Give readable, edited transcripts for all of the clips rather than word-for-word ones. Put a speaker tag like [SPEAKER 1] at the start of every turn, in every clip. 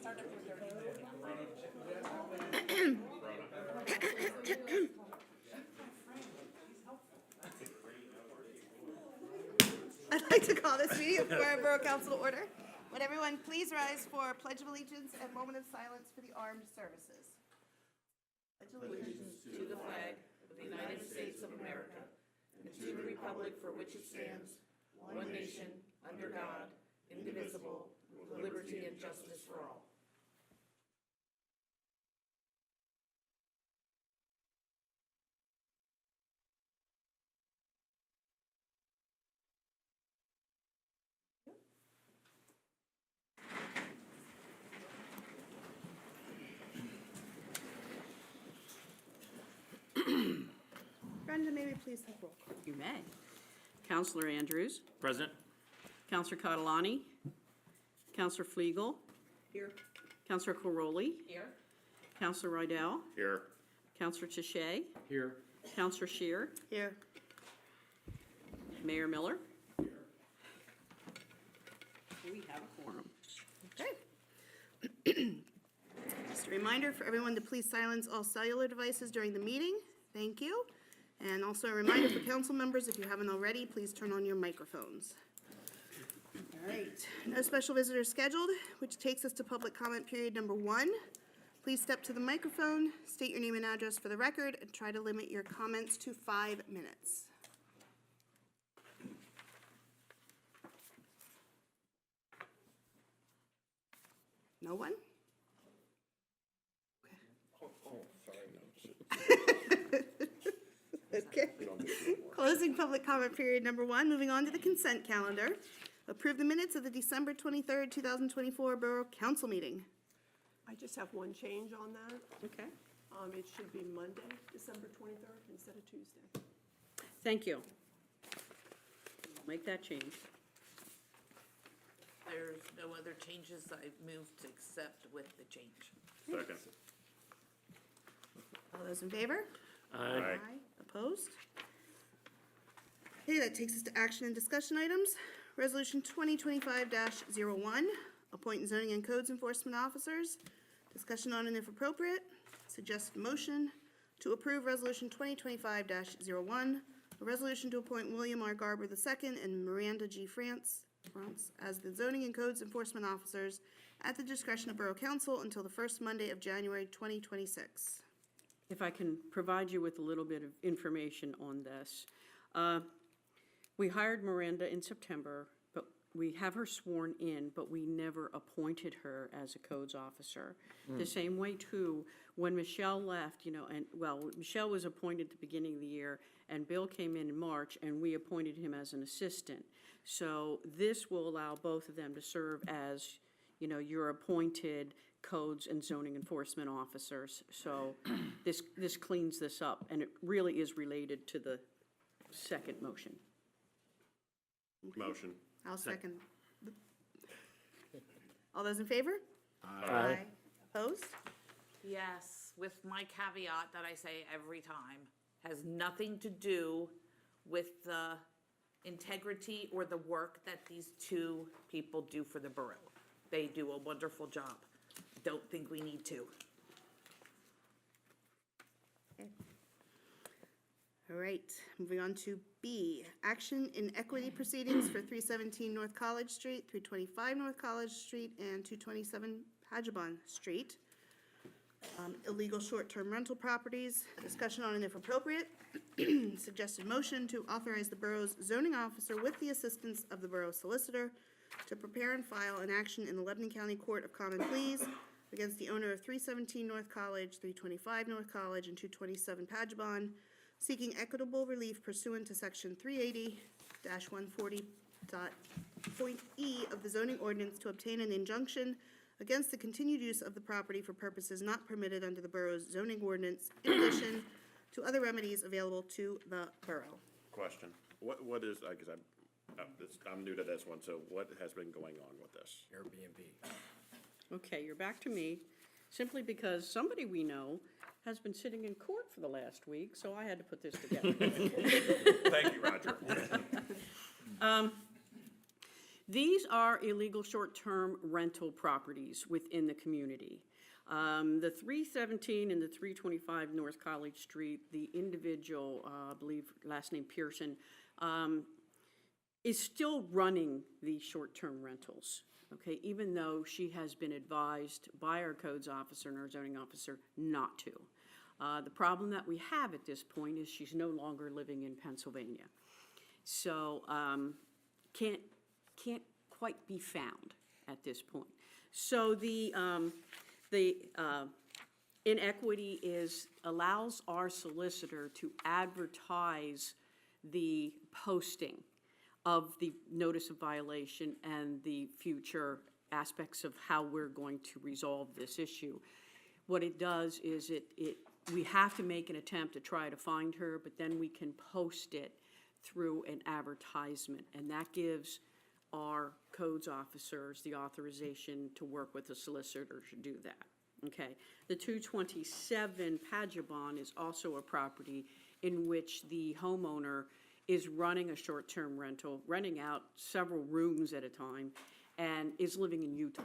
[SPEAKER 1] I'd like to call this meeting of the Borough Council to order. Would everyone please rise for Pledge of Allegiance and moment of silence for the armed services? Pledge of allegiance.
[SPEAKER 2] To the flag of the United States of America and to the republic for which it stands, one nation, under God, indivisible, with liberty and justice for all.
[SPEAKER 1] Brenda, may we please have roll call?
[SPEAKER 3] You may. Counselor Andrews.
[SPEAKER 4] Present.
[SPEAKER 3] Counselor Catalani. Counselor Fliegel.
[SPEAKER 2] Here.
[SPEAKER 3] Counselor Coroli.
[SPEAKER 2] Here.
[SPEAKER 3] Counselor Rydell.
[SPEAKER 4] Here.
[SPEAKER 3] Counselor Touche.
[SPEAKER 4] Here.
[SPEAKER 3] Counselor Shear.
[SPEAKER 1] Here.
[SPEAKER 3] Mayor Miller. Here. We have a quorum.
[SPEAKER 1] Okay. Just a reminder for everyone to please silence all cellular devices during the meeting. Thank you. And also a reminder for council members, if you haven't already, please turn on your microphones. All right, no special visitors scheduled, which takes us to public comment period number 1. Please step to the microphone, state your name and address for the record, and try to limit your comments to 5 minutes. No one? Okay. Closing public comment period number 1, moving on to the consent calendar. Approve the minutes of the December 23rd, 2024 Borough Council meeting.
[SPEAKER 5] I just have one change on that.
[SPEAKER 3] Okay.
[SPEAKER 5] It should be Monday, December 23rd, instead of Tuesday.
[SPEAKER 3] Thank you. Make that change.
[SPEAKER 2] There's no other changes. I move to accept with the change.
[SPEAKER 4] Second.
[SPEAKER 1] All those in favor?
[SPEAKER 4] Aye.
[SPEAKER 1] Opposed? Okay, that takes us to action and discussion items. Resolution 2025-01, appoint zoning and codes enforcement officers. Discussion on and if appropriate, suggested motion to approve Resolution 2025-01, a resolution to appoint William R. Garber II and Miranda G. France as the zoning and codes enforcement officers at the discretion of Borough Council until the first Monday of January 2026.
[SPEAKER 3] If I can provide you with a little bit of information on this. We hired Miranda in September, but we have her sworn in, but we never appointed her as a codes officer. The same way too, when Michelle left, Michelle was appointed at the beginning of the year, and Bill came in March, and we appointed him as an assistant. So this will allow both of them to serve as, your appointed codes and zoning enforcement officers. So this cleans this up, and it really is related to the second motion.
[SPEAKER 4] Motion.
[SPEAKER 1] I'll second. All those in favor?
[SPEAKER 4] Aye.
[SPEAKER 1] Opposed?
[SPEAKER 2] Yes, with my caveat that I say every time, has nothing to do with the integrity or the work that these two people do for the borough. They do a wonderful job. Don't think we need to.
[SPEAKER 1] All right, moving on to B, action in equity proceedings for 317 North College Street, 325 North College Street, and 227 Pagabon Street. Illegal short-term rental properties, discussion on and if appropriate, suggested motion to authorize the borough's zoning officer with the assistance of the borough solicitor to prepare and file an action in the Lebanon County Court of Common Pleas against the owner of 317 North College, 325 North College, and 227 Pagabon, seeking equitable relief pursuant to section 380-140.e of the zoning ordinance to obtain an injunction against the continued use of the property for purposes not permitted under the borough's zoning ordinance, in addition to other remedies available to the borough.
[SPEAKER 4] Question. What is, because I'm new to this one, so what has been going on with this?
[SPEAKER 6] Airbnb.
[SPEAKER 3] Okay, you're back to me, simply because somebody we know has been sitting in court for the last week, so I had to put this together.
[SPEAKER 4] Thank you, Roger.
[SPEAKER 3] These are illegal short-term rental properties within the community. The 317 and the 325 North College Street, the individual, I believe last name Pearson, is still running these short-term rentals, okay, even though she has been advised by our codes officer and our zoning officer not to. The problem that we have at this point is she's no longer living in Pennsylvania. So, can't quite be found at this point. So the inequity allows our solicitor to advertise the posting of the notice of violation and the future aspects of how we're going to resolve this issue. What it does is we have to make an attempt to try to find her, but then we can post it through an advertisement, and that gives our codes officers the authorization to work with the solicitor to do that, okay? The 227 Pagabon is also a property in which the homeowner is running a short-term rental, renting out several rooms at a time, and is living in Utah.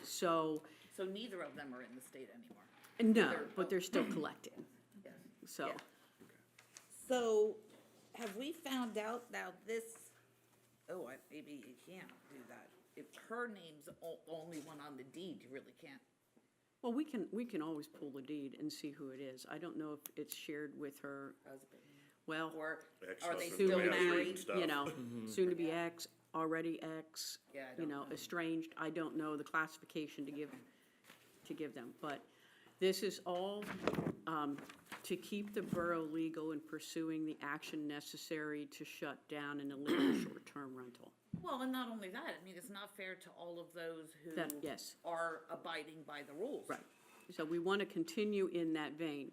[SPEAKER 3] So,
[SPEAKER 2] So neither of them are in the state anymore.
[SPEAKER 3] no, but they're still collecting,
[SPEAKER 2] Yeah.
[SPEAKER 3] so.
[SPEAKER 2] Yeah. So, have we found out now this, maybe you can't do that. If her name's only one on the deed, you really can't.
[SPEAKER 3] Well, we can always pull the deed and see who it is. I don't know if it's shared with her,
[SPEAKER 2] Husband.
[SPEAKER 3] well,
[SPEAKER 2] Or are they
[SPEAKER 4] Ex-husband,
[SPEAKER 2] still
[SPEAKER 3] soon to
[SPEAKER 4] married
[SPEAKER 2] married?
[SPEAKER 4] and stuff.
[SPEAKER 3] you know, soon to be ex, already ex,
[SPEAKER 2] Yeah, I
[SPEAKER 3] you
[SPEAKER 2] don't
[SPEAKER 3] know,
[SPEAKER 2] know.
[SPEAKER 3] estranged. I don't know the classification to give them, but this is all to keep the borough legal in pursuing the action necessary to shut down an illegal short-term rental.
[SPEAKER 2] Well, and not only that, I mean, it's not fair to all of those who
[SPEAKER 3] That- yes.
[SPEAKER 2] are abiding by the rules.
[SPEAKER 3] Right. So we want to continue in that vein.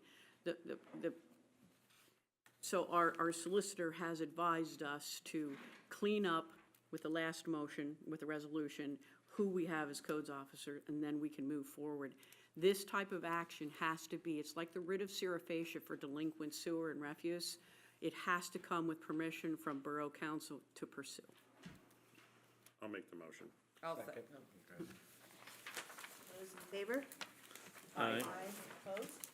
[SPEAKER 3] So our solicitor has advised us to clean up with the last motion, with the resolution, who we have as codes officer, and then we can move forward. This type of action has to be, it's like the writ of surefacta for delinquent sewer and refuse. It has to come with permission from Borough Council to pursue.
[SPEAKER 4] I'll make the motion.
[SPEAKER 2] I'll say.
[SPEAKER 1] Those in favor?
[SPEAKER 6] Aye.
[SPEAKER 1] Opposed?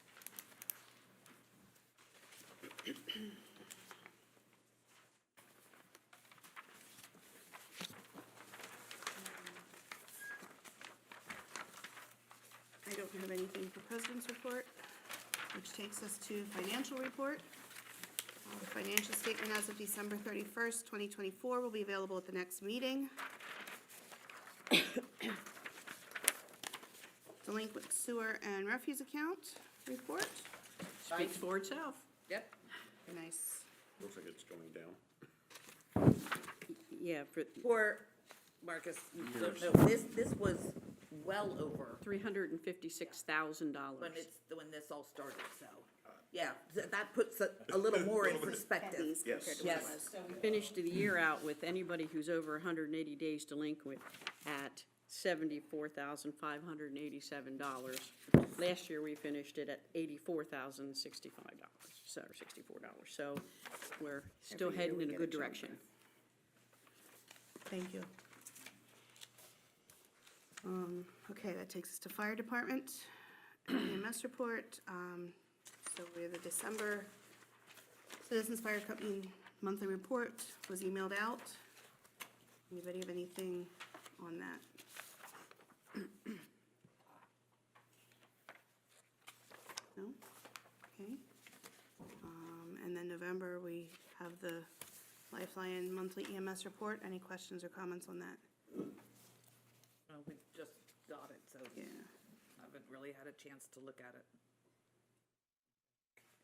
[SPEAKER 1] I don't have anything for President's report, which takes us to financial report. The financial statement as of December 31st, 2024 will be available at the next meeting. Delinquent sewer and refuse account report.
[SPEAKER 3] Speaks for itself.
[SPEAKER 2] Yep.
[SPEAKER 1] Nice.
[SPEAKER 4] Looks like it's going down.
[SPEAKER 3] Yeah, for
[SPEAKER 2] For, Marcus, you don't know, this was well over
[SPEAKER 3] $356,000.
[SPEAKER 2] when this all started, so. Yeah, that puts it a little more in perspective.
[SPEAKER 1] Pennies
[SPEAKER 4] Yes.
[SPEAKER 1] compared to what it
[SPEAKER 2] Yes.
[SPEAKER 1] was.
[SPEAKER 3] So we finished the year out with anybody who's over 180 days delinquent at $74,587. Last year, we finished it at $84,065, or $64. So we're still
[SPEAKER 1] Every year
[SPEAKER 3] heading
[SPEAKER 1] we
[SPEAKER 3] in a
[SPEAKER 1] get a
[SPEAKER 3] good
[SPEAKER 1] jump.
[SPEAKER 3] direction.
[SPEAKER 1] Thank you. Okay, that takes us to fire department, EMS report. So we have the December Citizens Fire Company monthly report was emailed out. Anybody have anything on that? No? Okay. And then November, we have the Lifeline monthly EMS report. Any questions or comments on that?
[SPEAKER 2] We just got it, so
[SPEAKER 1] Yeah.
[SPEAKER 2] I haven't really had a chance to look at it.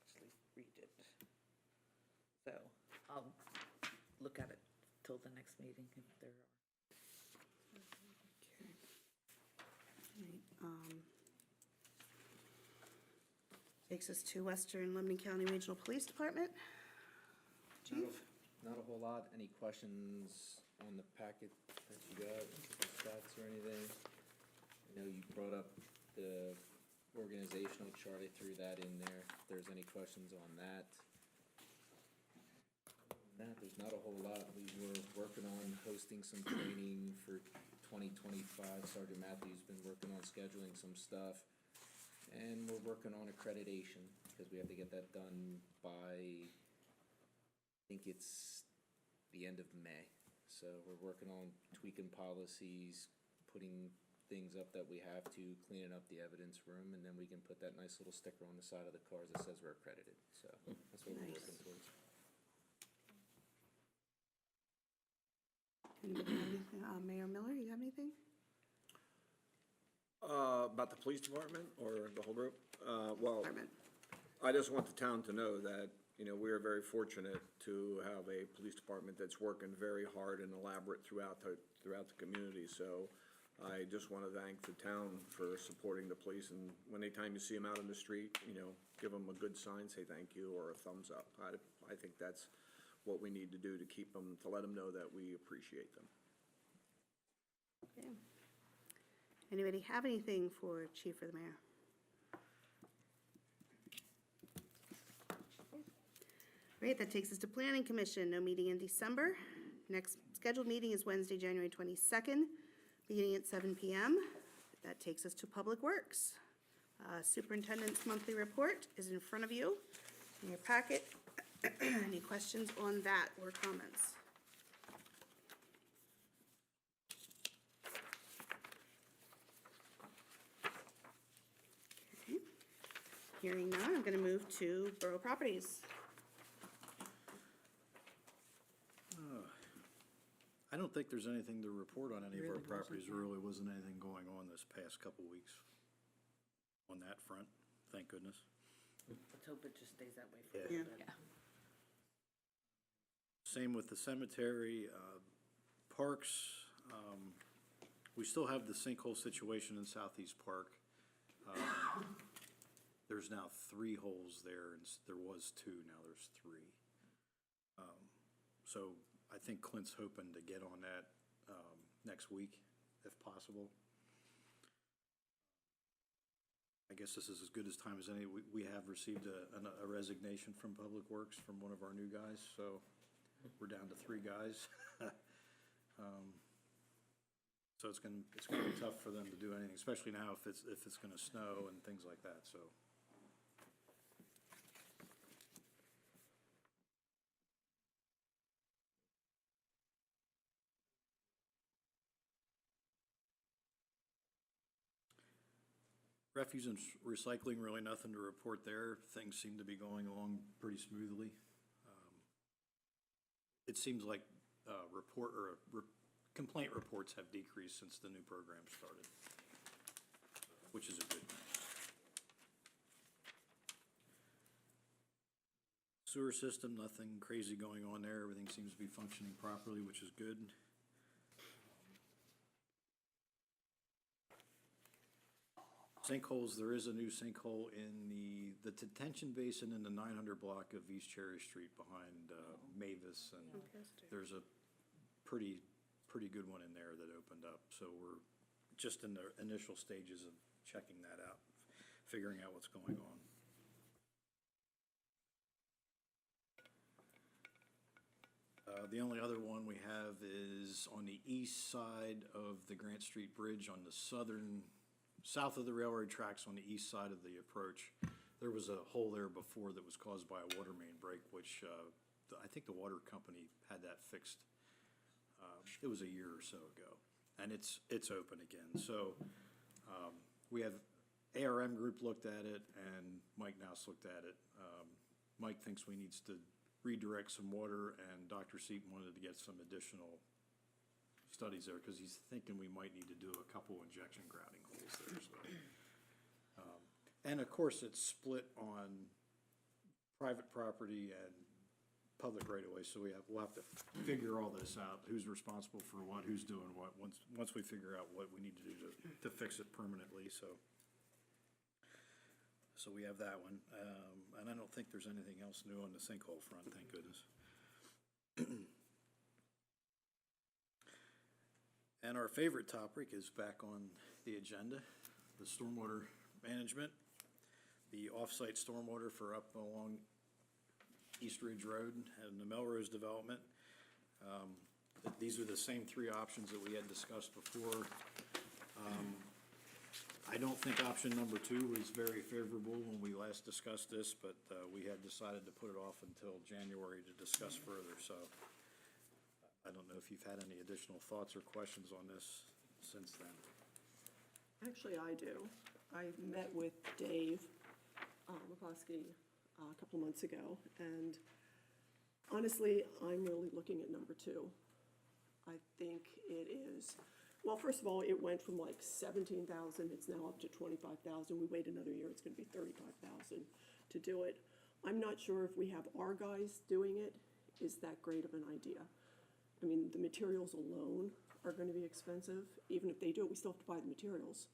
[SPEAKER 2] Actually, read it. So, I'll look at it till the next meeting if there are.
[SPEAKER 1] Takes us to Western Lebanon County Regional Police Department. Chief?
[SPEAKER 6] Not a whole lot. Any questions on the packet that you got, stats or anything? I know you brought up the organizational chart. I threw that in there. If there's any questions on that. that, there's not a whole lot. We were working on hosting some training for 2025. Sergeant Matthews been working on scheduling some stuff. And we're working on accreditation, because we have to get that done by, I think it's the end of May. So we're working on tweaking policies, putting things up that we have to, cleaning up the evidence room, and then we can put that nice little sticker on the side of the cars that says we're accredited. So that's what we're working towards.
[SPEAKER 1] Anybody have anything? Mayor Miller, you have anything?
[SPEAKER 7] About the police department or the whole group? Well,
[SPEAKER 1] Department.
[SPEAKER 7] I just want the town to know that, we are very fortunate to have a police department that's working very hard and elaborate throughout the community. So I just want to thank the town for supporting the police, and when anytime you see them out on the street, give them a good sign, say thank you, or a thumbs up. I think that's what we need to do to keep them, to let them know that we appreciate them.
[SPEAKER 1] Okay. Anybody have anything for Chief or the Mayor? Great, that takes us to Planning Commission, no meeting in December. Next scheduled meeting is Wednesday, January 22nd, beginning at 7 PM. That takes us to Public Works. Superintendent's monthly report is in front of you in your packet. Any questions on that or comments? Okay. Hearing none, I'm going to move to Borough Properties.
[SPEAKER 8] I don't think there's anything to report on any of our properties. There really wasn't anything going on this past couple weeks on that front, thank goodness.
[SPEAKER 2] Let's hope it just stays that way for a
[SPEAKER 8] Yeah.
[SPEAKER 2] little bit.
[SPEAKER 8] Same with the cemetery, parks. We still have the sinkhole situation in Southeast Park. There's now 3 holes there, and there was 2, now there's 3. So I think Clint's hoping to get on that next week, if possible. I guess this is as good as time as any. We have received a resignation from Public Works from one of our new guys, so we're down to 3 guys. So it's gonna be tough for them to do anything, especially now if it's gonna snow and things like that, so. Refuse and recycling, really nothing to report there. Things seem to be going along pretty smoothly. It seems like complaint reports have decreased since the new program started, which is a good thing. Sewer system, nothing crazy going on there. Everything seems to be functioning properly, which is good. Sinkholes, there is a new sinkhole in the detention basin in the 900 block of East Cherry Street behind Mavis, and there's a pretty good one in there that opened up. So we're just in the initial stages of checking that out, figuring out what's going on. The only other one we have is on the east side of the Grant Street Bridge on the south of the railroad tracks on the east side of the approach. There was a hole there before that was caused by a water main break, which I think the water company had that fixed. It was a year or so ago, and it's open again. So we have ARM Group looked at it, and Mike Nouse looked at it. Mike thinks we needs to redirect some water, and Dr. Seaton wanted to get some additional studies there, because he's thinking we might need to do a couple injection grouting holes there, so. And of course, it's split on private property and public right of way, so we'll have to figure all this out, who's responsible for what, who's doing what, once we figure out what we need to do to fix it permanently, so. So we have that one, and I don't think there's anything else new on the sinkhole front, thank goodness. And our favorite topic is back on the agenda, the stormwater management, the off-site stormwater for up along East Ridge Road and the Melrose development. These are the same three options that we had discussed before. I don't think option number 2 was very favorable when we last discussed this, but we had decided to put it off until January to discuss further, so I don't know if you've had any additional thoughts or questions on this since then.
[SPEAKER 5] Actually, I do. I met with Dave McCloskey a couple months ago, and honestly, I'm really looking at number 2. I think it is, well, first of all, it went from like 17,000, it's now up to 25,000. We wait another year, it's gonna be 35,000 to do it. I'm not sure if we have our guys doing it, is that great of an idea. I mean, the materials alone are gonna be expensive. Even if they do it, we still have to buy the materials.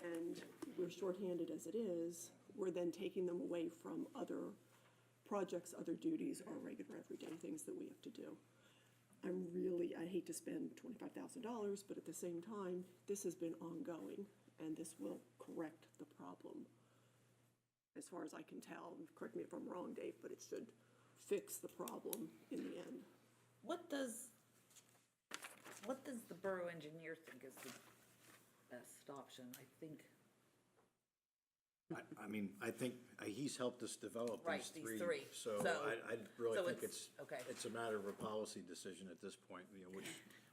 [SPEAKER 5] And we're shorthanded as it is, we're then taking them away from other projects, other duties, or regular everyday things that we have to do. I hate to spend $25,000, but at the same time, this has been ongoing, and this will correct the problem. As far as I can tell, correct me if I'm wrong, Dave, but it should fix the problem in the end.
[SPEAKER 2] What does the borough engineer think is the best option? I think,
[SPEAKER 8] I mean, I think he's helped us develop
[SPEAKER 2] Right,
[SPEAKER 8] these
[SPEAKER 2] these
[SPEAKER 8] three.
[SPEAKER 2] three.
[SPEAKER 8] So
[SPEAKER 2] So-
[SPEAKER 8] I really
[SPEAKER 2] so
[SPEAKER 8] think
[SPEAKER 2] it's- okay.
[SPEAKER 8] it's a matter of a policy decision at this point, you know,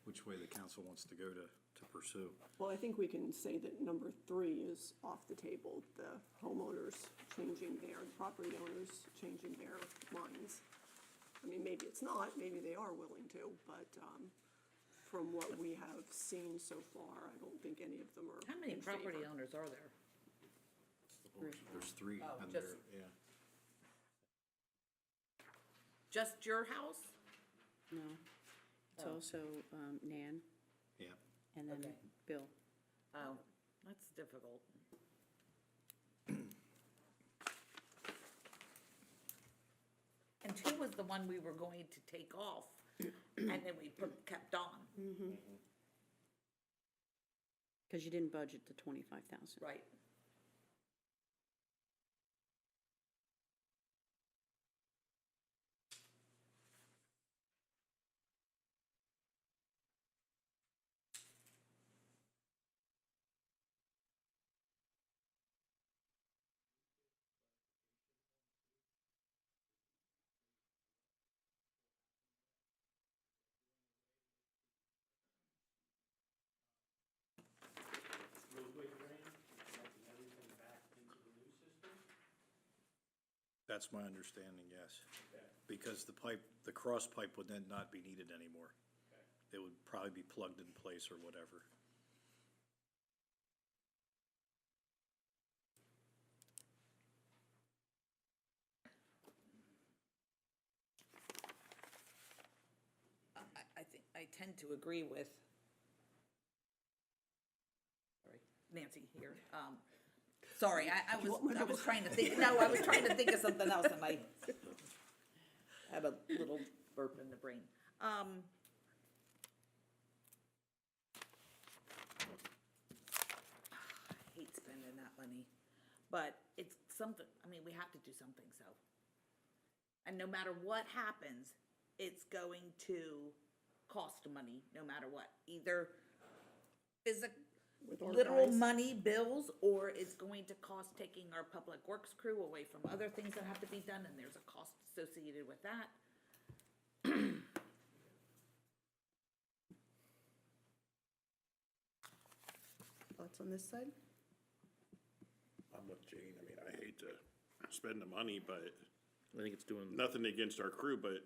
[SPEAKER 8] which way the council wants to go to pursue.
[SPEAKER 5] Well, I think we can say that number 3 is off the table, the homeowners changing the property owners changing their minds. I mean, maybe it's not, maybe they are willing to, but from what we have seen so far, I don't think any of them are
[SPEAKER 2] how many
[SPEAKER 5] in favor.
[SPEAKER 2] property owners are there?
[SPEAKER 8] There's 3
[SPEAKER 2] Oh,
[SPEAKER 8] under,
[SPEAKER 2] just-
[SPEAKER 8] yeah.
[SPEAKER 2] Just your house?
[SPEAKER 3] No. It's
[SPEAKER 2] Oh.
[SPEAKER 3] also Nan
[SPEAKER 8] Yeah.
[SPEAKER 3] and then
[SPEAKER 2] Okay.
[SPEAKER 3] Bill.
[SPEAKER 2] Oh, that's difficult. And 2 was the one we were going to take off, and then we kept on,
[SPEAKER 3] Because you didn't budget the 25,000.
[SPEAKER 2] right?
[SPEAKER 8] That's my understanding, yes. Because the cross pipe would then not be needed anymore. It would probably be plugged in place or whatever.
[SPEAKER 2] I think, I tend to agree with, sorry, Nancy here. Sorry, I was trying to think, no, I was trying to think of something else, and I had a little burp in the brain. I hate spending that money, but it's something, I mean, we have to do something, so. And no matter what happens, it's going to cost money, no matter what. Either
[SPEAKER 5] With our
[SPEAKER 2] literal
[SPEAKER 5] guys.
[SPEAKER 2] money, bills, or it's going to cost taking our public works crew away from other things that have to be done, and there's a cost associated with that.
[SPEAKER 1] Thoughts on this side?
[SPEAKER 4] I'm with Jane. I mean, I hate to spend the money, but
[SPEAKER 9] I think it's doing,
[SPEAKER 4] nothing against our crew, but,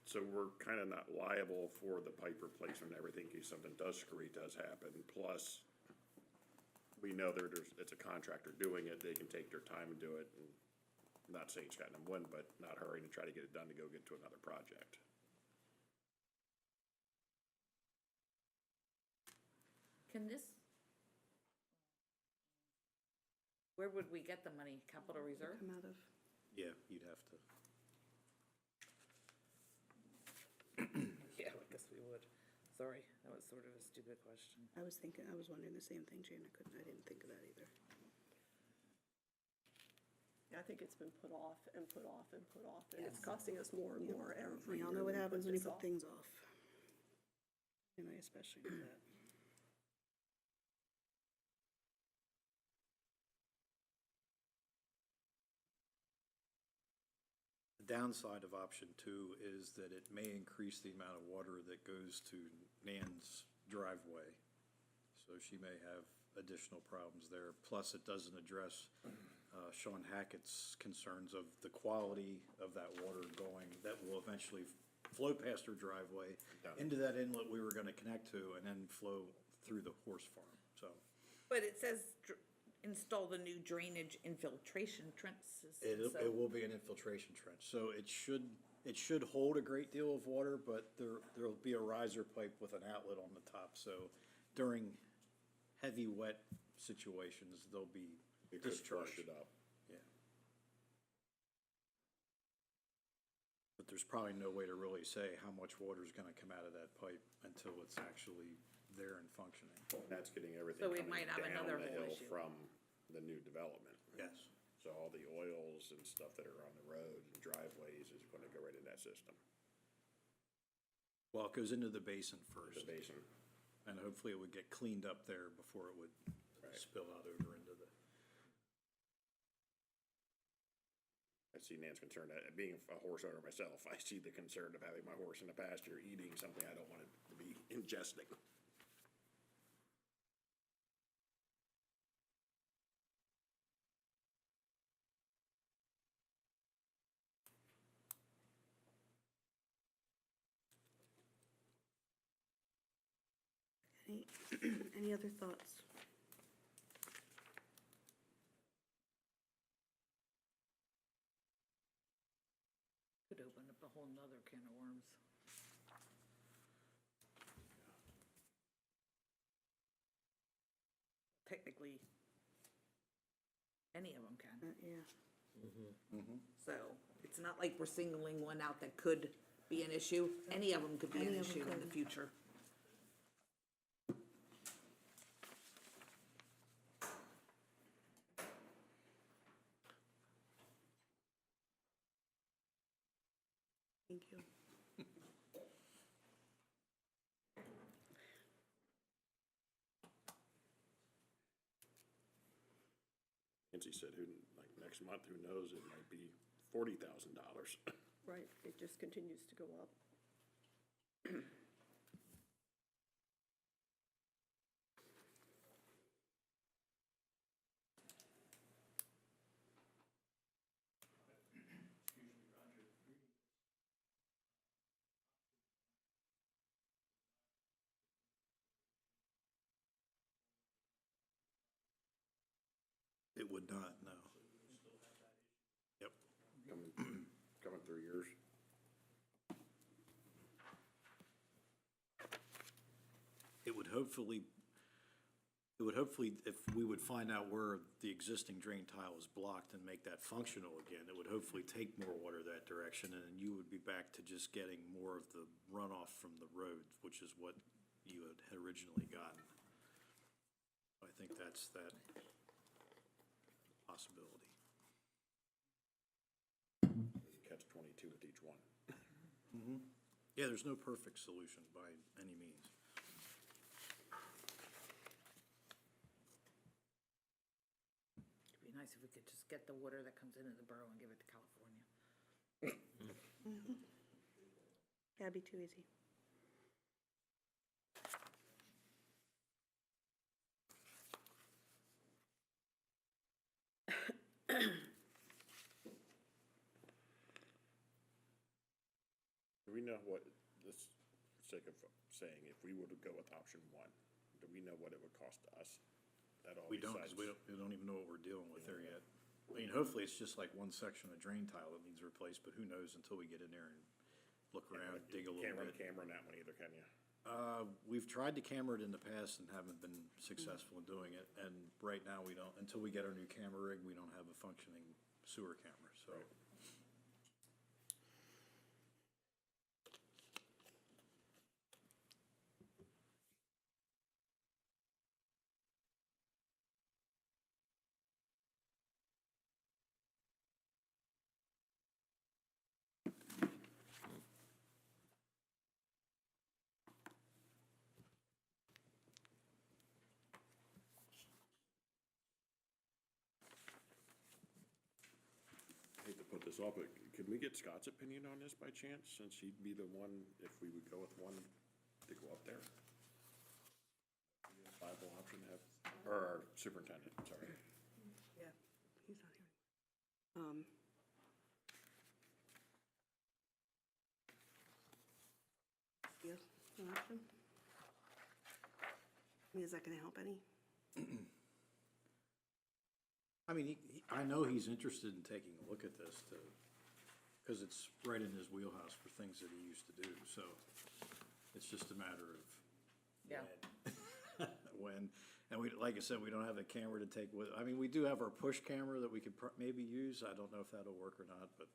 [SPEAKER 4] so we're kind of not liable for the pipe replacement and everything in case something screwy does happen. Plus, we know it's a contractor doing it, they can take their time and do it. And I'm not saying it's gotten them one, but not hurrying to try to get it done to go get to another project.
[SPEAKER 2] Can this, where would we get the money? Capital reserve?
[SPEAKER 1] Come out of,
[SPEAKER 8] Yeah, you'd have to.
[SPEAKER 2] Yeah, I guess we would. Sorry, that was sort of a stupid question.
[SPEAKER 1] I was wondering the same thing, Jane, I didn't think of that either.
[SPEAKER 5] I think it's been put off and put off and put off, and it's costing us more and more every
[SPEAKER 1] We
[SPEAKER 5] year.
[SPEAKER 1] all know what
[SPEAKER 5] we
[SPEAKER 1] happens when you
[SPEAKER 5] this
[SPEAKER 1] put
[SPEAKER 5] off.
[SPEAKER 1] things off. And I especially do that.
[SPEAKER 8] The downside of option two is that it may increase the amount of water that goes to Nan's driveway. So she may have additional problems there. Plus, it doesn't address Sean Hackett's concerns of the quality of that water going, that will eventually flow past her driveway into that inlet we were gonna connect to and then flow through the horse farm, so.
[SPEAKER 2] But it says install the new drainage infiltration trenches. so-
[SPEAKER 8] It will be an infiltration trench, so it should hold a great deal of water, but there'll be a riser pipe with an outlet on the top, so during heavy wet situations, there'll be
[SPEAKER 4] You could
[SPEAKER 8] discharge.
[SPEAKER 4] flush it up.
[SPEAKER 8] Yeah. But there's probably no way to really say how much water's gonna come out of that pipe until it's actually there and functioning.
[SPEAKER 4] That's getting everything
[SPEAKER 2] So we
[SPEAKER 4] coming
[SPEAKER 2] might have
[SPEAKER 4] down
[SPEAKER 2] another
[SPEAKER 4] the
[SPEAKER 2] whole
[SPEAKER 4] hill
[SPEAKER 2] issue.
[SPEAKER 4] from the new development.
[SPEAKER 8] Yes.
[SPEAKER 4] So all the oils and stuff that are on the roads and driveways is gonna go right in that system,
[SPEAKER 8] Well, it goes into the basin
[SPEAKER 4] the
[SPEAKER 8] first,
[SPEAKER 4] basin.
[SPEAKER 8] and hopefully it would get cleaned up there before it would
[SPEAKER 4] Right.
[SPEAKER 8] spill out over into the.
[SPEAKER 4] I see Nan's concern, being a horse owner myself, I see the concern of having my horse in the pasture eating something I don't want it to be ingesting.
[SPEAKER 1] Any, any other thoughts?
[SPEAKER 2] Could open up a whole nother can of worms. Technically, any of them can.
[SPEAKER 1] Yeah.
[SPEAKER 2] So it's not like we're singling one out that could be an issue. Any of them could be an
[SPEAKER 1] Any of 'em
[SPEAKER 2] issue in the
[SPEAKER 1] could.
[SPEAKER 2] future.
[SPEAKER 1] Thank you.
[SPEAKER 4] Nancy said, like, next month, who knows, it might be $40,000.
[SPEAKER 5] Right, it just continues to go up.
[SPEAKER 8] It would not, no. Yep.
[SPEAKER 4] Coming through yours.
[SPEAKER 8] It would hopefully, if we would find out where the existing drain tile is blocked and make that functional again, it would hopefully take more water that direction, and then you would be back to just getting more of the runoff from the road, which is what you had originally gotten. I think that's that possibility.
[SPEAKER 4] Catch 22 with each one.
[SPEAKER 8] Yeah, there's no perfect solution by any means.
[SPEAKER 2] It'd be nice if we could just get the water that comes into the borough and give it to California.
[SPEAKER 1] That'd be too easy.
[SPEAKER 4] Do we know what, this, for sake of saying, if we were to go with option one, do we know what it would cost us? At all
[SPEAKER 8] We don't, because
[SPEAKER 4] besides-
[SPEAKER 8] we don't even know what we're dealing with there yet. I mean, hopefully it's just like one section of drain tile that needs replaced, but who knows until we get in there and look around, dig a
[SPEAKER 4] You
[SPEAKER 8] little
[SPEAKER 4] can't run
[SPEAKER 8] bit.
[SPEAKER 4] a camera on that one either, can you?
[SPEAKER 8] We've tried to camera it in the past and haven't been successful in doing it, and right now we don't, until we get our new camera rig, we don't have a functioning sewer camera, so.
[SPEAKER 4] Right. this off, but could we get Scott's opinion on this by chance, since he'd be the one, if we would go with one, to go up there? Viable option to have, or our superintendent, sorry.
[SPEAKER 1] Yeah, he's not here. Yes, an option? I mean, is that gonna help any?
[SPEAKER 8] I mean, I know he's interested in taking a look at this to, because it's right in his wheelhouse for things that he used to do, so it's just a matter of
[SPEAKER 2] Yeah.
[SPEAKER 8] when. And we, like I said, we don't have a camera to take with, I mean, we do have our push camera that we could maybe use. I don't know if that'll work or not, but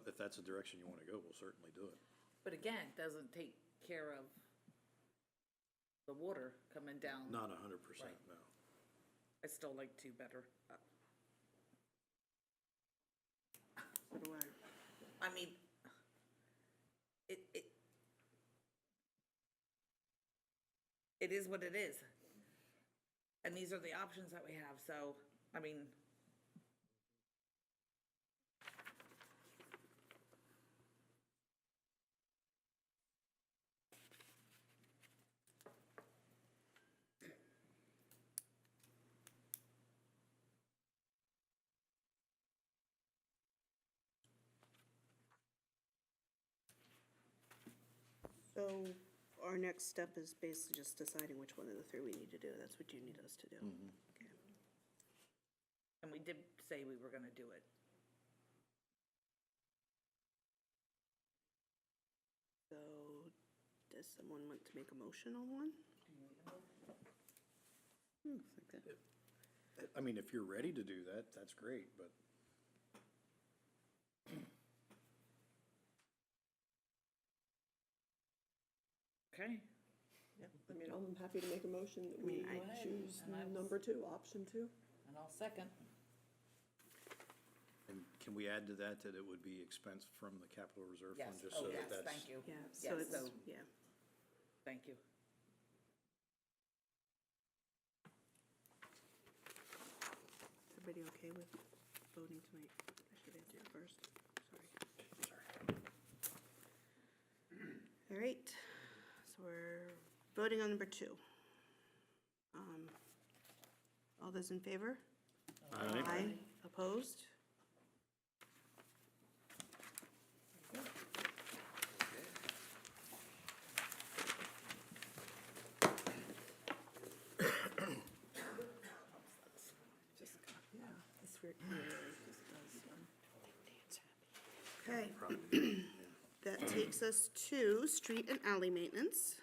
[SPEAKER 8] if that's the direction you want to go, we'll certainly do it.
[SPEAKER 2] But again, it doesn't take care of the water coming down.
[SPEAKER 8] Not 100%, no.
[SPEAKER 2] I still like two better.
[SPEAKER 1] So do I.
[SPEAKER 2] I mean, it is what it is. And these are the options that we have, so, I mean.
[SPEAKER 1] So our next step is basically just deciding which one of the three we need to do. That's what you need us to do. Okay.
[SPEAKER 2] And we did say we were gonna do it.
[SPEAKER 1] So does someone want to make a motion on one?
[SPEAKER 8] I mean, if you're ready to do that, that's great, but
[SPEAKER 2] Okay.
[SPEAKER 5] Yeah, I mean, I'm happy to make a motion that we
[SPEAKER 1] I-
[SPEAKER 5] choose
[SPEAKER 2] and I will-
[SPEAKER 5] number 2, option 2.
[SPEAKER 2] And I'll second.
[SPEAKER 8] and can we add to that that it would be expense from the capital reserve fund?
[SPEAKER 2] Yes,
[SPEAKER 8] just
[SPEAKER 2] oh,
[SPEAKER 8] so
[SPEAKER 2] yes,
[SPEAKER 8] that that's
[SPEAKER 2] thank you.
[SPEAKER 1] Yeah, so
[SPEAKER 2] Yes,
[SPEAKER 1] it's,
[SPEAKER 2] so,
[SPEAKER 1] yeah.
[SPEAKER 2] thank you.
[SPEAKER 1] Is everybody okay with voting tonight? I should answer first, sorry. All right, so we're voting on number 2. All those in favor? Aye. Opposed?
[SPEAKER 5] Yeah, this really just does.
[SPEAKER 1] Okay. That takes us to street and alley maintenance.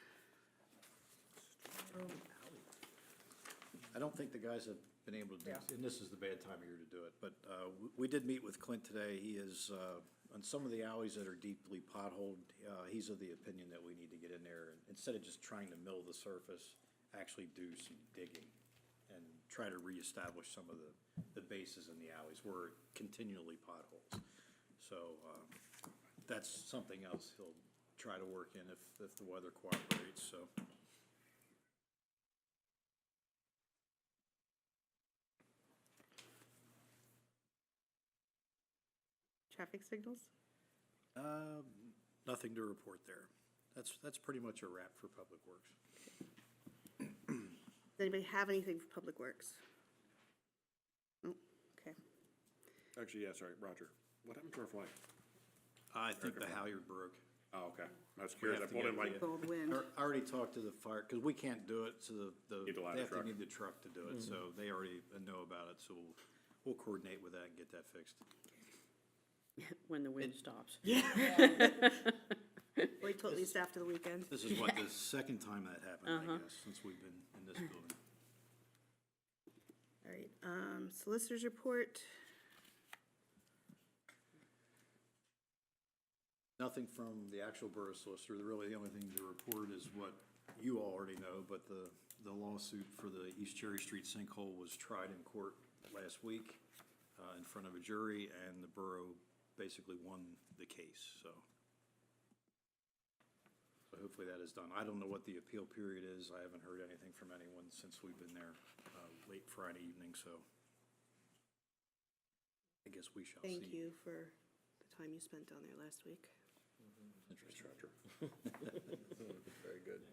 [SPEAKER 8] I don't think the guys have been able to do, and this is the bad time of year to do it, but we did meet with Clint today. He is, on some of the alleys that are deeply potholed, he's of the opinion that we need to get in there, and instead of just trying to mill the surface, actually do some digging and try to reestablish some of the bases in the alleys where continually potholes. So that's something else he'll try to work in if the weather cooperates, so.
[SPEAKER 1] Traffic signals?
[SPEAKER 8] Nothing to report there. That's pretty much a wrap for Public Works.
[SPEAKER 1] Does anybody have anything for Public Works? Oh, okay.
[SPEAKER 4] Actually, yeah, sorry, Roger. What happened to our flag?
[SPEAKER 8] I think the halyard broke.
[SPEAKER 4] Oh, okay. I was
[SPEAKER 8] We
[SPEAKER 4] curious. I
[SPEAKER 8] have to
[SPEAKER 4] pulled in
[SPEAKER 8] get
[SPEAKER 4] like,
[SPEAKER 8] the-
[SPEAKER 1] Cold wind.
[SPEAKER 8] I already talked to the fire, because we can't do it, so
[SPEAKER 4] Need the ladder
[SPEAKER 8] they have to
[SPEAKER 4] truck.
[SPEAKER 8] need the truck to do it, so they already know about it, so we'll coordinate with that and get that fixed.
[SPEAKER 3] When the wind stops.
[SPEAKER 1] Wait till at least after the weekend.
[SPEAKER 8] This is what, the second time that happened, I guess, since we've been in this building.
[SPEAKER 1] All right, solicitor's report.
[SPEAKER 8] Nothing from the actual borough solicitor. Really, the only thing to report is what you all already know, but the lawsuit for the East Cherry Street sinkhole was tried in court last week in front of a jury, and the borough basically won the case, so. So hopefully that is done. I don't know what the appeal period is. I haven't heard anything from anyone since we've been there late Friday evening, so I guess we shall see.
[SPEAKER 1] Thank you for the time you spent down there last week.
[SPEAKER 4] Instructor.
[SPEAKER 7] Very good.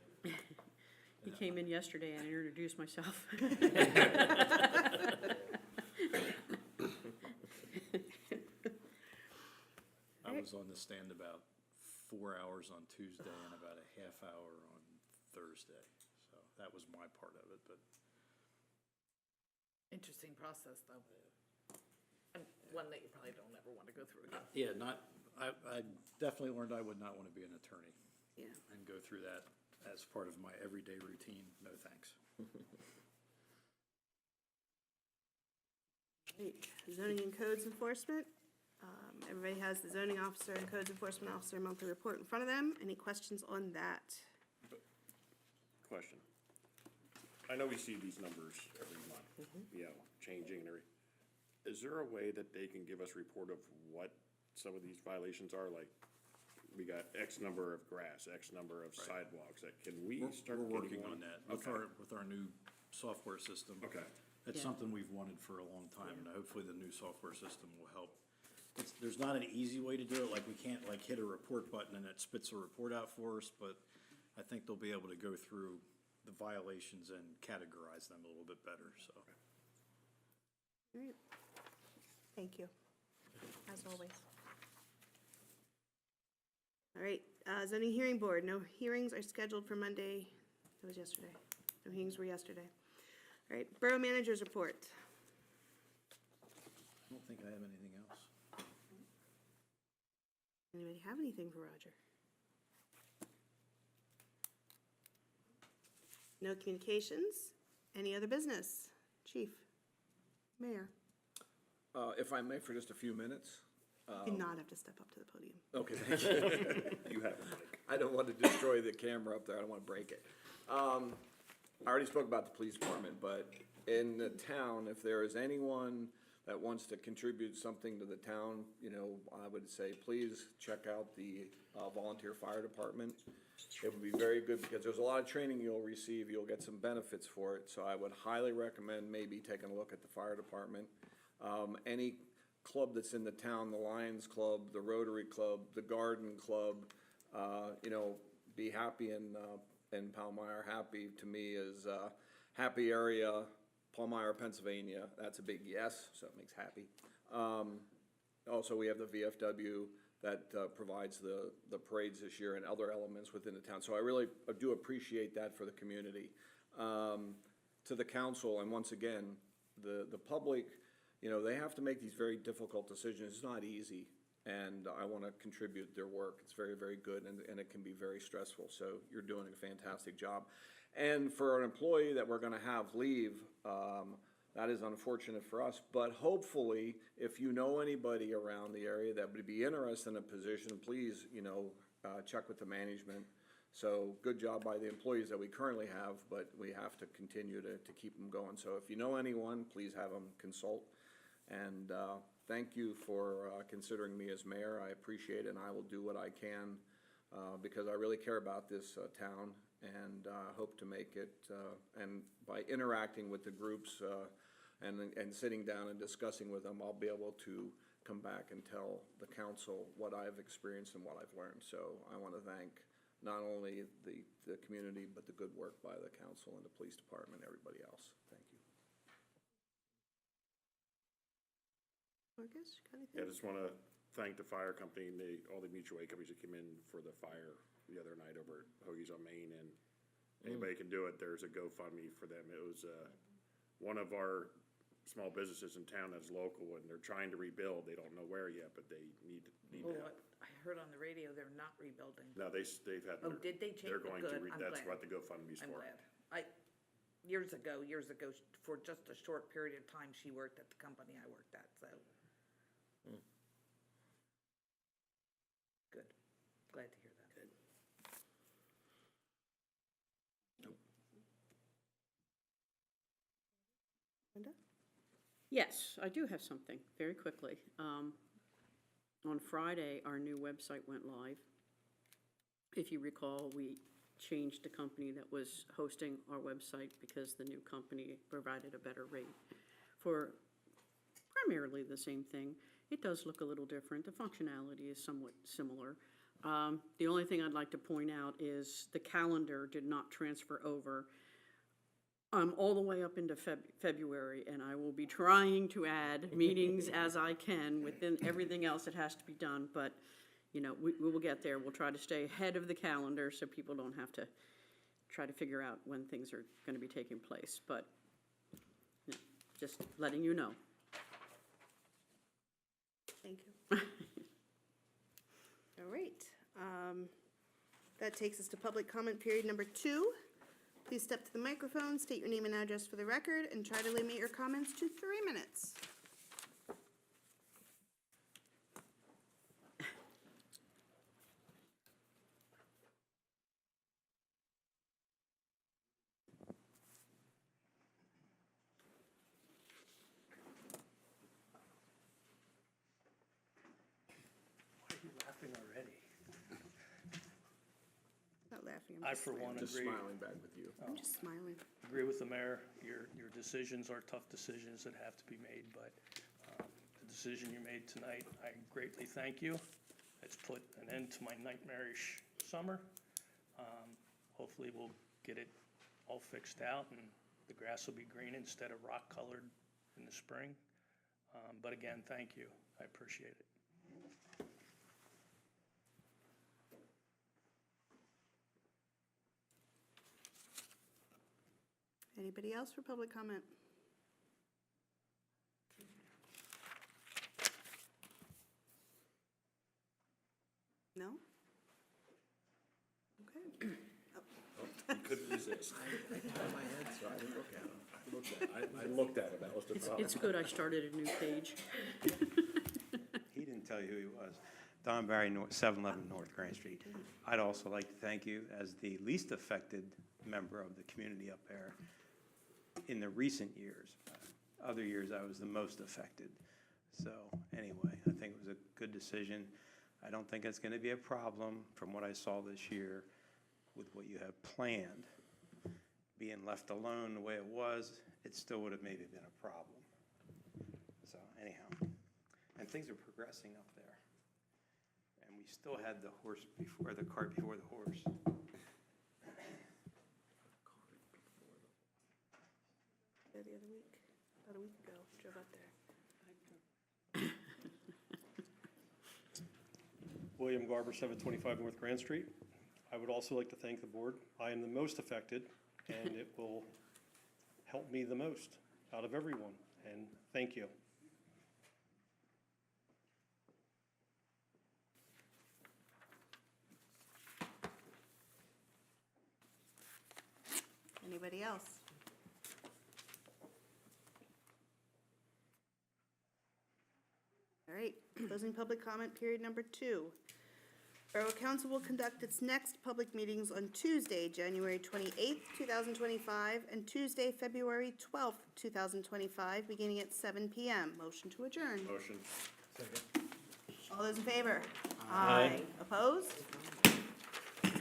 [SPEAKER 3] He came in yesterday and I introduced myself.
[SPEAKER 8] I was on the stand about 4 hours on Tuesday and about a half hour on Thursday. So that was my part of it, but
[SPEAKER 2] Interesting process, though. And one that you probably don't ever want to go through again.
[SPEAKER 8] yeah, I definitely learned I would not want to be an attorney
[SPEAKER 1] Yeah.
[SPEAKER 8] and go through that as part of my everyday routine. No, thanks.
[SPEAKER 1] Great. Zoning and codes enforcement. Everybody has the zoning officer and codes enforcement officer monthly report in front of them. Any questions on that?
[SPEAKER 4] Question. I know we see these numbers every month, you know, changing and everything. Is there a way that they can give us report of what some of these violations are? Like, we got X number of grass, X number of sidewalks, that, can we start
[SPEAKER 8] We're
[SPEAKER 4] getting
[SPEAKER 8] working
[SPEAKER 4] one?
[SPEAKER 8] on that with our new software system.
[SPEAKER 4] Okay.
[SPEAKER 8] That's
[SPEAKER 3] Yeah.
[SPEAKER 8] something we've wanted for a long time, and hopefully the new software system will help. There's not an easy way to do it, like we can't like hit a report button and it spits a report out for us, but I think they'll be able to go through the violations and categorize them a little bit better, so.
[SPEAKER 1] All right. Thank you, as always. All right, zoning hearing board, no hearings are scheduled for Monday, that was yesterday. No hearings were yesterday. All right, borough managers report.
[SPEAKER 8] I don't think I have anything else.
[SPEAKER 1] Anybody have anything for Roger? No communications? Any other business? Chief? Mayor?
[SPEAKER 7] If I may, for just a few minutes.
[SPEAKER 1] You do not have to step up to the podium.
[SPEAKER 7] Okay, thank you.
[SPEAKER 4] You have a mic.
[SPEAKER 7] I don't want to destroy the camera up there, I don't want to break it. I already spoke about the police department, but in the town, if there is anyone that wants to contribute something to the town, you know, I would say, please check out the volunteer fire department. It would be very good, because there's a lot of training you'll receive, you'll get some benefits for it, so I would highly recommend maybe taking a look at the fire department. Any club that's in the town, the Lions Club, the Rotary Club, the Garden Club, you know, be happy in Palmyra. Happy to me is happy area, Palmyra, Pennsylvania. That's a big yes, so it makes happy. Also, we have the VFW that provides the parades this year and other elements within the town. So I really do appreciate that for the community. To the council, and once again, the public, you know, they have to make these very difficult decisions. It's not easy, and I want to contribute their work. It's very, very good, and it can be very stressful. So you're doing a fantastic job. And for an employee that we're going to have leave, that is unfortunate for us, but hopefully, if you know anybody around the area that would be interested in a position, please, you know, check with the management. So good job by the employees that we currently have, but we have to continue to keep them going. So if you know anyone, please have them consult. And thank you for considering me as mayor. I appreciate it, and I will do what I can because I really care about this town, and hope to make it, and by interacting with the groups and sitting down and discussing with them, I'll be able to come back and tell the council what I've experienced and what I've learned. So I want to thank not only the community, but the good work by the council and the police department, and everybody else. Thank you.
[SPEAKER 1] Marcus, you got
[SPEAKER 4] Yeah, I
[SPEAKER 1] anything?
[SPEAKER 4] just want to thank the fire company and all the mutual aid companies that came in for the fire the other night over at Hoagie's on Main, and anybody can do it, there's a GoFundMe for them. It was one of our small businesses in town that's local, and they're trying to rebuild. They don't know where yet, but they need
[SPEAKER 2] Well,
[SPEAKER 4] help.
[SPEAKER 2] I heard on the radio they're not rebuilding.
[SPEAKER 4] No, they've had.
[SPEAKER 2] Oh, did they change?
[SPEAKER 4] They're going to,
[SPEAKER 2] Good, I'm
[SPEAKER 4] that's
[SPEAKER 2] glad.
[SPEAKER 4] what the GoFundMe's
[SPEAKER 2] I'm
[SPEAKER 4] for.
[SPEAKER 2] glad. Years ago, for just a short period of time, she worked at the company I worked at, so. Good. Glad to hear that.
[SPEAKER 1] Linda?
[SPEAKER 3] Yes, I do have something, very quickly. On Friday, our new website went live. If you recall, we changed the company that was hosting our website because the new company provided a better rate for primarily the same thing. It does look a little different. The functionality is somewhat similar. The only thing I'd like to point out is the calendar did not transfer over all the way up into February, and I will be trying to add meetings as I can within everything else that has to be done, but, you know, we will get there. We'll try to stay ahead of the calendar so people don't have to try to figure out when things are going to be taking place, but you know, just letting you know.
[SPEAKER 1] Thank you. All right. That takes us to public comment period number 2. Please step to the microphone, state your name and address for the record, and try to limit your comments to 3 minutes.
[SPEAKER 9] Why are you laughing already?
[SPEAKER 1] Not laughing,
[SPEAKER 9] I,
[SPEAKER 1] I'm just
[SPEAKER 9] for one,
[SPEAKER 7] Just
[SPEAKER 9] agree
[SPEAKER 7] smiling back with you.
[SPEAKER 1] I'm just smiling.
[SPEAKER 9] agree with the mayor. Your decisions are tough decisions that have to be made, but the decision you made tonight, I greatly thank you. It's put an end to my nightmarish summer. Hopefully, we'll get it all fixed out, and the grass will be green instead of rock-colored in the spring. But again, thank you. I appreciate it.
[SPEAKER 1] Anybody else for public comment? No? Okay.
[SPEAKER 4] You couldn't resist. I had my head, so I didn't look at him. I looked at him, that was the problem.
[SPEAKER 3] It's good I started a new page.
[SPEAKER 10] He didn't tell you who he was. Don Barry, 711 North Grand Street. I'd also like to thank you as the least affected member of the community up there in the recent years. Other years, I was the most affected. So anyway, I think it was a good decision. I don't think it's going to be a problem from what I saw this year with what you have planned. Being left alone the way it was, it still would have maybe been a problem. So anyhow, and things are progressing up there. And we still had the horse before, the cart before the horse.
[SPEAKER 1] Yeah, the other week, about a week ago, drove up there.
[SPEAKER 11] William Garber, 725 North Grand Street. I would also like to thank the board. I am the most affected, and it will help me the most out of everyone, and thank you.
[SPEAKER 1] Anybody else? All right, closing public comment period number 2. Borough Council will conduct its next public meetings on Tuesday, January 28th, 2025, and Tuesday, February 12th, 2025, beginning at 7 p.m. Motion to adjourn.
[SPEAKER 4] Motion.
[SPEAKER 1] All those in favor? Aye. Opposed?
[SPEAKER 4] You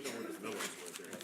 [SPEAKER 4] know where the villains were there.